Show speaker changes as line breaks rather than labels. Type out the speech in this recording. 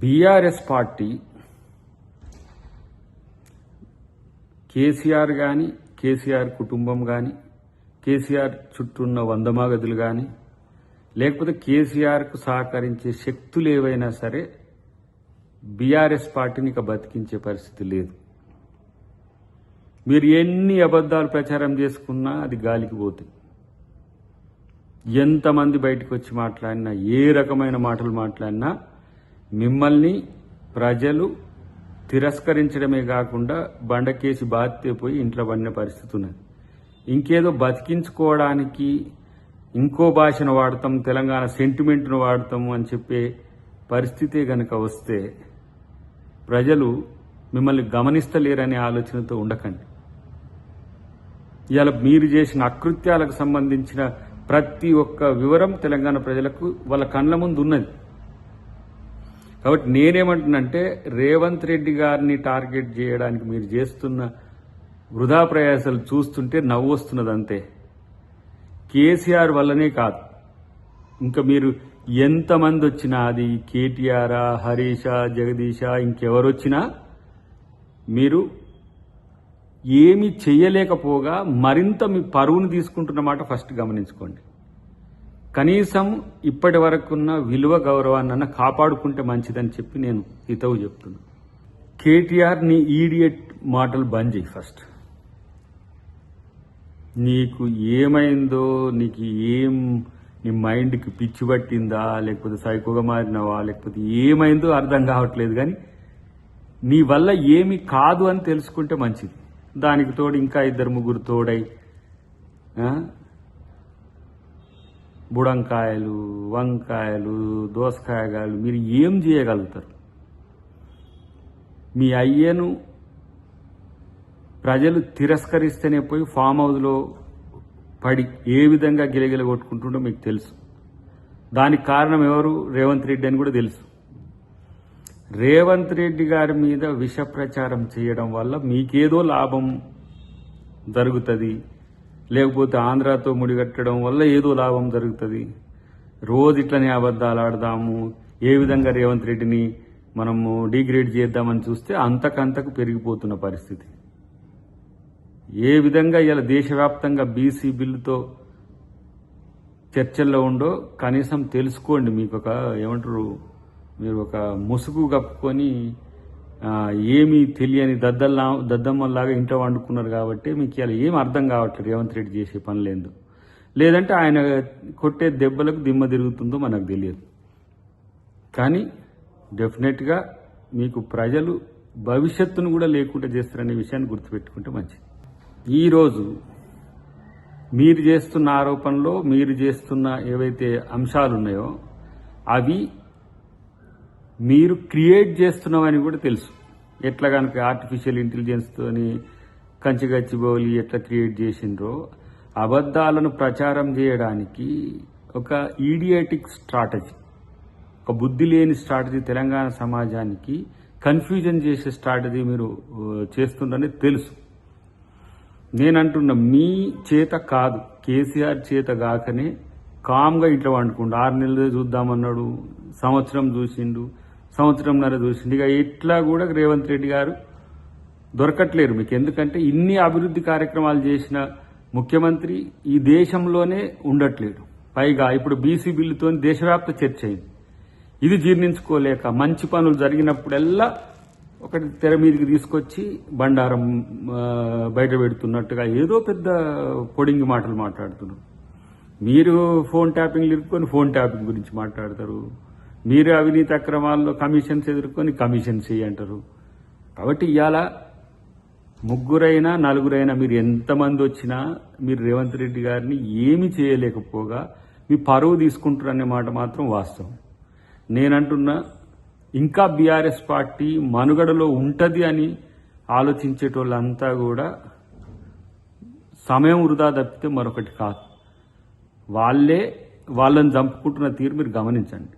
BRS party KCR కానీ, కేసీఆర్ కుటుంబం కానీ, కేసీఆర్ చుట్టూ ఉన్న వందమాగదులు కానీ, లేకపోతే కేసీఆర్కు సహకరించే శక్తులు ఏవైనా సరే బీఆర్ఎస్ పార్టీని ఇక బతికించే పరిస్థితి లేదు. మీరు ఎన్ని అబద్ధాలు ప్రచారం చేసుకున్నా అది గాలికి పోతుంది. ఎంతమంది బయటకు వచ్చి మాట్లాడినా, ఏ రకమైన మాటలు మాట్లాడినా మిమ్మల్ని ప్రజలు తిరస్కరించడమే కాకుండా బండకేసి బాధితే పోయి ఇంట్లో పడిన పరిస్థితి ఉన్నది. ఇంకేదో బతికించుకోవడానికి ఇంకో భాషను వాడతాం, తెలంగాణ సెంటిమెంట్ను వాడతాము అని చెప్పే పరిస్థితే గనక వస్తే ప్రజలు మిమ్మల్ని గమనిస్తలేరనే ఆలోచనతో ఉండకండి. ఇవాళ మీరు చేసిన అకృత్యాలకు సంబంధించిన ప్రతి ఒక్క వివరం తెలంగాణ ప్రజలకు వాళ్ళ కళ్ళ ముందు ఉన్నది. కాబట్టి నేనేమంటున్నంటే రేవంత్ రెడ్డి గారిని టార్గెట్ చేయడానికి మీరు చేస్తున్న వృధా ప్రయాసాలు చూస్తుంటే నవ్వు వస్తున్నది అంతే. కేసీఆర్ వల్లనే కాదు, ఇంకా మీరు ఎంతమంది వచ్చినా, అది కేటీఆర్, హరీష, జగదీష, ఇంకెవరు వచ్చినా మీరు ఏమీ చెయ్యలేకపోగా మరింత మీ పరువును తీసుకుంటున్నమాట ఫస్ట్ గమనించుకోండి. కనీసం ఇప్పటి వరకున్న విలువ గౌరవాన్ని కాపాడుకుంటే మంచిదని చెప్పి నేను హితవు చెప్తున్నా. కేటీఆర్, నీ ఈడియట్ మాటలు బంద్ చేయి ఫస్ట్. నీకు ఏమైందో, నీకు నీ మైండ్కి పిచ్చి పట్టిందా, లేకపోతే సైకోగా మారినావా, లేకపోతే ఏమైందో అర్థం కావట్లేదు. కానీ నీ వల్ల ఏమి కాదు అని తెలుసుకుంటే మంచిది. దానికి తోడు ఇంకా 2-3 తోడై బుడంకాయలు, వంకాయలు, దోసకాయలు మీరు ఏం చేయగలుగుతారు? మీ అయ్యను ప్రజలు తిరస్కరిస్తేనే పోయి ఫామ్ హౌస్లో పడి ఏ విధంగా గిలగిల కొట్టుకుంటుండో మీకు తెలుసు. దానికి కారణం ఎవరు? రేవంత్ రెడ్డి అని కూడా తెలుసు. రేవంత్ రెడ్డి గారి మీద విష ప్రచారం చేయడం వల్ల మీకేదో లాభం జరుగుతుంది, లేకపోతే ఆంధ్రాతో ముడిగట్టడం వల్ల ఏదో లాభం జరుగుతుంది. రోజు ఇట్లనే అబద్ధాలు ఆడదాము, ఏ విధంగా రేవంత్ రెడ్డిని మనము డిగ్రేడ్ చేద్దామని చూస్తే అంతకంతకు పెరిగిపోతున్న పరిస్థితి. ఏ విధంగా ఇలా దేశవ్యాప్తంగా బీసీ బిల్లుతో చర్చల్లో ఉండో కనీసం తెలుసుకోండి. మీకు ఒక ఏమంటారు, మీరు ఒక ముసుగు కప్పుకొని ఏమీ తెలియని దద్దమ్మల్లాగా ఇంట్లో వండుకున్నారు కాబట్టి మీకు ఇలా ఏం అర్థం కావట్లేదు రేవంత్ రెడ్డి చేసే పనులేందు. లేదంటే ఆయన కొట్టే దెబ్బలకు దిమ్మ తిరుగుతుందో మనకు తెలియదు. కానీ డెఫినెట్గా మీకు ప్రజలు భవిష్యత్తును కూడా లేకుండా చేస్తారనే విషయాన్ని గుర్తుపెట్టుకుంటే మంచిది. ఈరోజు మీరు చేస్తున్న ఆరోపణలో మీరు చేస్తున్న ఏవైతే అంశాలు ఉన్నాయో అవి మీరు క్రియేట్ చేస్తున్నామని కూడా తెలుసు. ఎట్లా కనుక ఆర్టిఫిషియల్ ఇంటెలిజెన్స్తోని కంచిగచ్చిబౌలి ఎట్లా క్రియేట్ చేసిండ్రో అబద్ధాలను ప్రచారం చేయడానికి ఒక ఈడియాటిక్ స్ట్రాటజీ, ఒక బుద్ధి లేని స్ట్రాటజీ, తెలంగాణ సమాజానికి కన్ఫ్యూజన్ చేసే స్ట్రాటజీ మీరు చేస్తుందని తెలుసు. నేనంటున్న మీ చేత కాదు, కేసీఆర్ చేత కాకనే కామ్గా ఇంట్లో వండుకుండు. 6 నెలలు చూద్దామన్నాడు, సంవత్సరం చూసిండు, సంవత్సరంన్నర చూసిండు. ఇక ఇట్లా కూడా రేవంత్ రెడ్డి గారు దొరకట్లేరు మీకు. ఎందుకంటే ఇన్ని అభివృద్ధి కార్యక్రమాలు చేసిన ముఖ్యమంత్రి ఈ దేశంలోనే ఉండట్లేడు. పైగా ఇప్పుడు బీసీ బిల్లుతో దేశవ్యాప్త చర్చ అయింది. ఇది జీర్ణించుకోలేక మంచి పనులు జరిగినప్పుడల్లా ఒకటి తెర మీదకి తీసుకొచ్చి బండారం బయట పెడుతున్నట్టుగా ఏదో పెద్ద పొడింగి మాటలు మాట్లాడుతున్నారు. మీరు ఫోన్ ట్యాపింగ్లు ఇరుక్కొని ఫోన్ ట్యాపింగ్ గురించి మాట్లాడతారు. మీరు అవినీతి అక్రమాల్లో కమిషన్స్ ఎదుర్కొని కమిషన్స్ అంటారు. కాబట్టి ఇవాళ 3 4 మీరు ఎంతమంది వచ్చినా మీరు రేవంత్ రెడ్డి గారిని ఏమీ చేయలేకపోగా మీ పరువు తీసుకుంటారనే మాట మాత్రం వాస్తవం. నేనంటున్నా ఇంకా బీఆర్ఎస్ పార్టీ మనుగడలో ఉంటుంది అని ఆలోచించేటోళ్ళంతా కూడా సమయం వృధా తప్పితే మరొకటి కాదు. వాళ్ళని చంపుకుంటున్న తీరు మీరు గమనించండి.